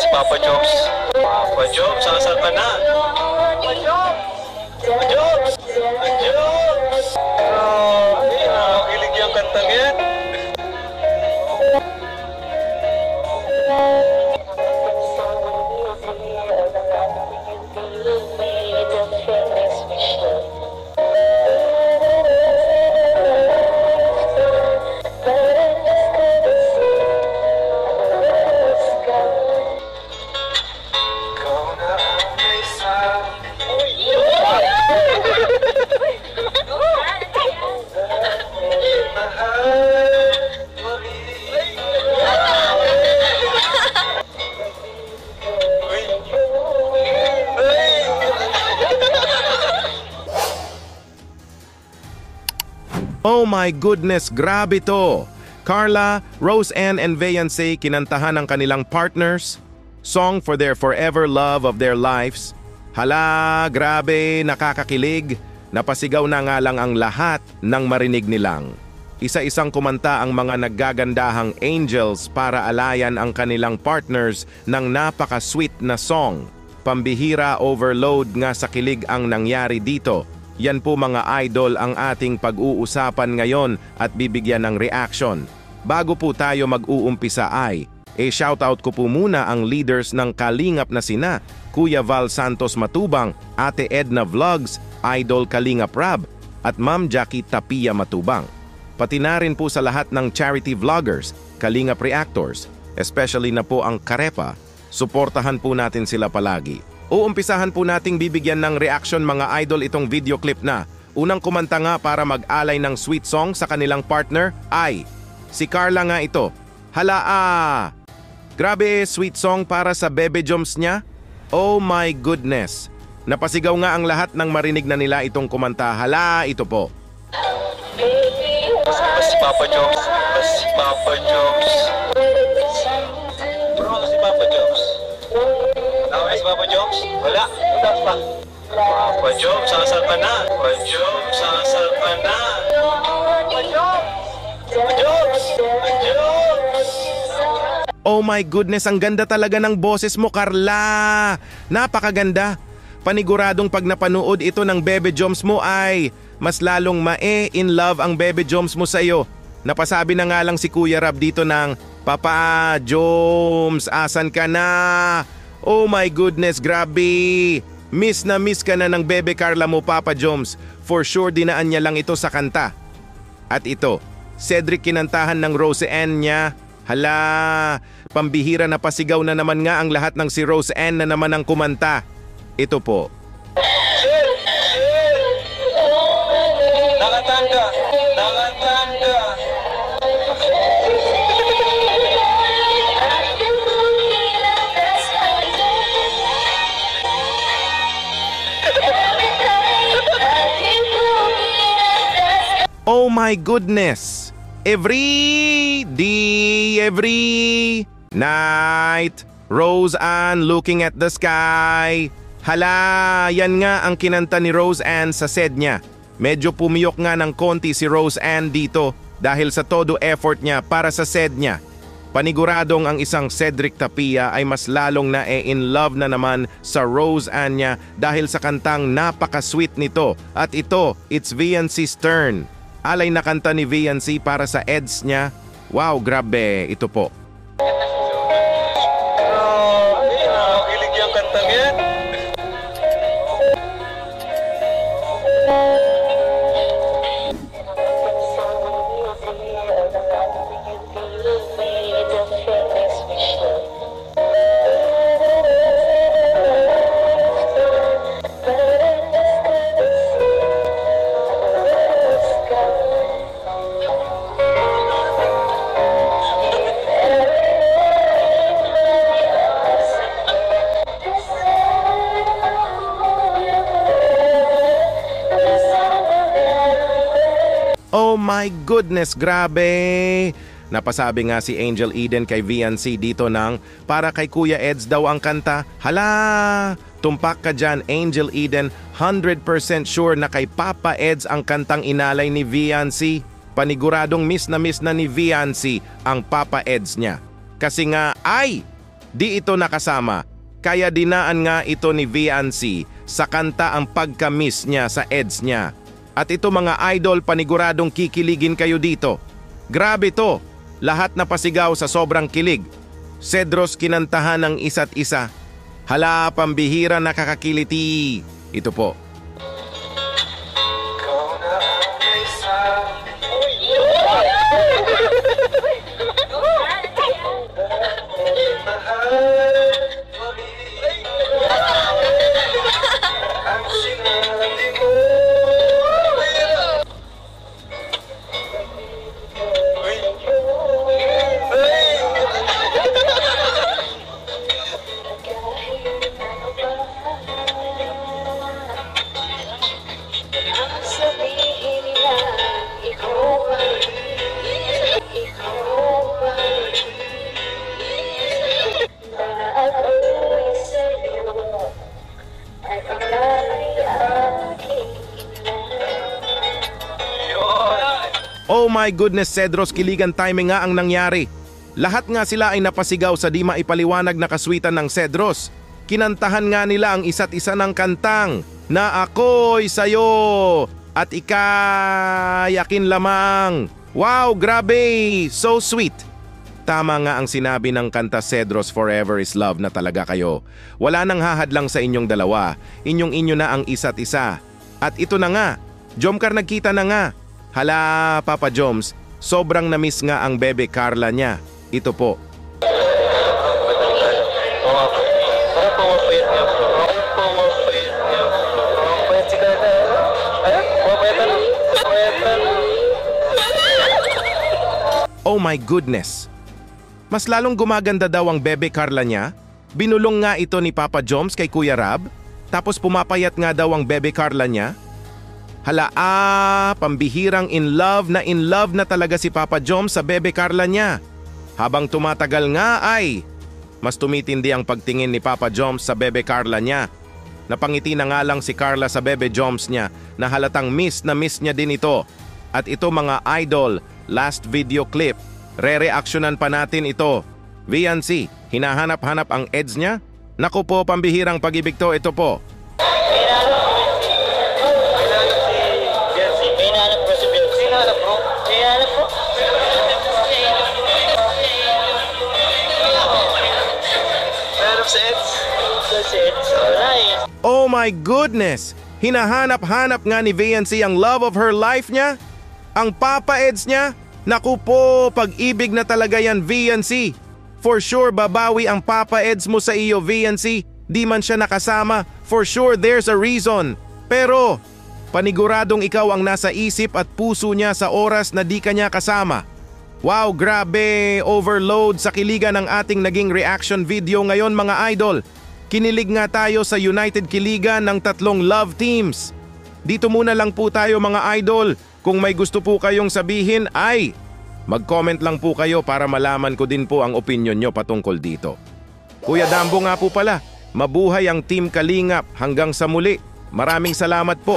si Papa Jobs. Papa Jobs, saan ka na? Papa Jobs! Papa Jobs! Papa Jobs! Grabe, nakakilig yung kantang yan. Oh my goodness, grabe to! Carla, Roseanne and Viancy kinantahan ng kanilang partners, song for their forever love of their lives. Hala, grabe, nakakakilig. Napasigaw na nga lang ang lahat ng marinig nilang. Isa-isang kumanta ang mga naggagandahang angels para alayan ang kanilang partners ng napaka-sweet na song. Pambihira, overload nga sa kilig ang nangyari dito. Yan po mga idol ang ating pag-uusapan ngayon at bibigyan ng reaction. Bago po tayo mag-uumpisa ay, shoutout ko po muna ang leaders ng Kalingap na sina Kuya Val Santos Matubang, Ate Edna Vlogs, Idol Kalingap Rab, at Ma'am Jackie Tapia Matubang. Pati na rin po sa lahat ng charity vloggers, Kalingap Reactors, especially na po ang Karepa. Suportahan po natin sila palagi. Uumpisahan po nating bibigyan ng reaction mga idol itong video clip na. Unang kumanta nga para mag-alay ng sweet song sa kanilang partner ay si Carla nga ito. Hala grabe, sweet song para sa Bebe Joms niya. Oh my goodness. Napasigaw nga ang lahat ng marinig na nila itong kumanta. Hala, ito po. Si Papa Jobs. Si Papa Jobs. Bro, si Papa Jobs. Si Papa Jobs? Wala. Wala pa. Papa Jobs, saan ka na? Papa Jobs, saan ka na? Papa Jobs! Papa Jobs! Papa Jobs! Oh my goodness, ang ganda talaga ng boses mo, Carla. Napakaganda. Paniguradong pag napanood ito ng Bebe Joms mo ay mas lalong in love ang Bebe Joms mo sa iyo. Napasabi na nga lang si Kuya Rab dito ng, Papa Joms, asan ka na? Oh my goodness, grabe! Miss na miss ka na ng Bebe Carla mo, Papa Joms. For sure, dinaan niya lang ito sa kanta. At ito, Cedric kinantahan ng Roseanne niya. Hala, pambihira na pasigaw na naman nga ang lahat ng si Roseanne na naman ang kumanta. Ito po. Nakatanda! Nakatanda! Oh my goodness! Every day, every night, Roseanne looking at the sky. Hala, yan nga ang kinanta ni Roseanne sa sed niya. Medyo pumiyok nga ng konti si Roseanne dito dahil sa todo effort niya para sa sed niya. Paniguradong ang isang Cedric Tapia ay mas lalong na in love na naman sa Roseanne niya dahil sa kantang napaka-sweet nito. At ito, it's Viancy's turn. Alay na kanta ni Viancy para sa eds niya. Wow, grabe. Ito po. Nakakilig yung kantang yan. Oh my goodness, grabe! Napasabi nga si Angel Eden kay Viancy dito ng para kay Kuya Eds daw ang kanta. Hala! Tumpak ka dyan, Angel Eden. 100% sure na kay Papa Eds ang kantang inalay ni Viancy. Paniguradong miss na ni Viancy ang Papa Eds niya. Kasi nga ay di ito nakasama. Kaya dinaan nga ito ni Viancy sa kanta ang pagka-miss niya sa EDS niya. At ito mga idol, paniguradong kikiligin kayo dito. Grabe to, lahat napasigaw sa sobrang kilig. Cedros kinantahan ng isa't isa. Hala, pambihira nakakakiliti. Ito po. Oh my goodness, Cedros, kiligan timing nga ang nangyari. Lahat nga sila ay napasigaw sa di maipaliwanag na kaswitan ng Cedros. Kinantahan nga nila ang isa't isa ng kantang na ako'y sayo at ikayakin lamang. Wow, grabe! So sweet! Tama nga ang sinabi ng kanta Cedros, forever is love na talaga kayo. Wala nang hahadlang sa inyong dalawa. Inyong-inyo na ang isa't isa. At ito na nga, Jomcar nagkita na nga. Hala, Papa Joms, sobrang na-miss nga ang bebe Carla niya. Ito po. Oh my goodness! Mas lalong gumaganda daw ang bebe Carla niya. Binulong nga ito ni Papa Joms kay Kuya Rab. Tapos pumapayat nga daw ang bebe Carla niya. Hala, pambihirang in love na talaga si Papa Joms sa bebe Carla niya. Habang tumatagal nga ay, mas tumitindi ang pagtingin ni Papa Joms sa bebe Carla niya. Napangiti na nga lang si Carla sa bebe Joms niya na halatang miss na miss niya din ito. At ito mga idol, last video clip, re-reactionan pa natin ito. Viancy, hinahanap-hanap ang EDS niya? Naku po, pambihirang pag-ibig to, ito po. Oh my goodness! Hinahanap-hanap nga ni Viancy ang love of her life niya? Ang Papa EDS niya? Naku po, pag-ibig na talaga yan, Viancy. For sure, babawi ang Papa EDS mo sa iyo, Viancy. Di man siya nakasama, for sure there's a reason. Pero, paniguradong ikaw ang nasa isip at puso niya sa oras na di ka niya kasama. Wow, grabe! Overload sa kiligan ng ating naging reaction video ngayon mga idol. Kinilig nga tayo sa United Kiligan ng tatlong love teams. Dito muna lang po tayo mga idol. Kung may gusto po kayong sabihin ay mag-comment lang po kayo para malaman ko din po ang opinion nyo patungkol dito. Kuya Dambo nga po pala, mabuhay ang Team Kalingap hanggang sa muli. Maraming salamat po.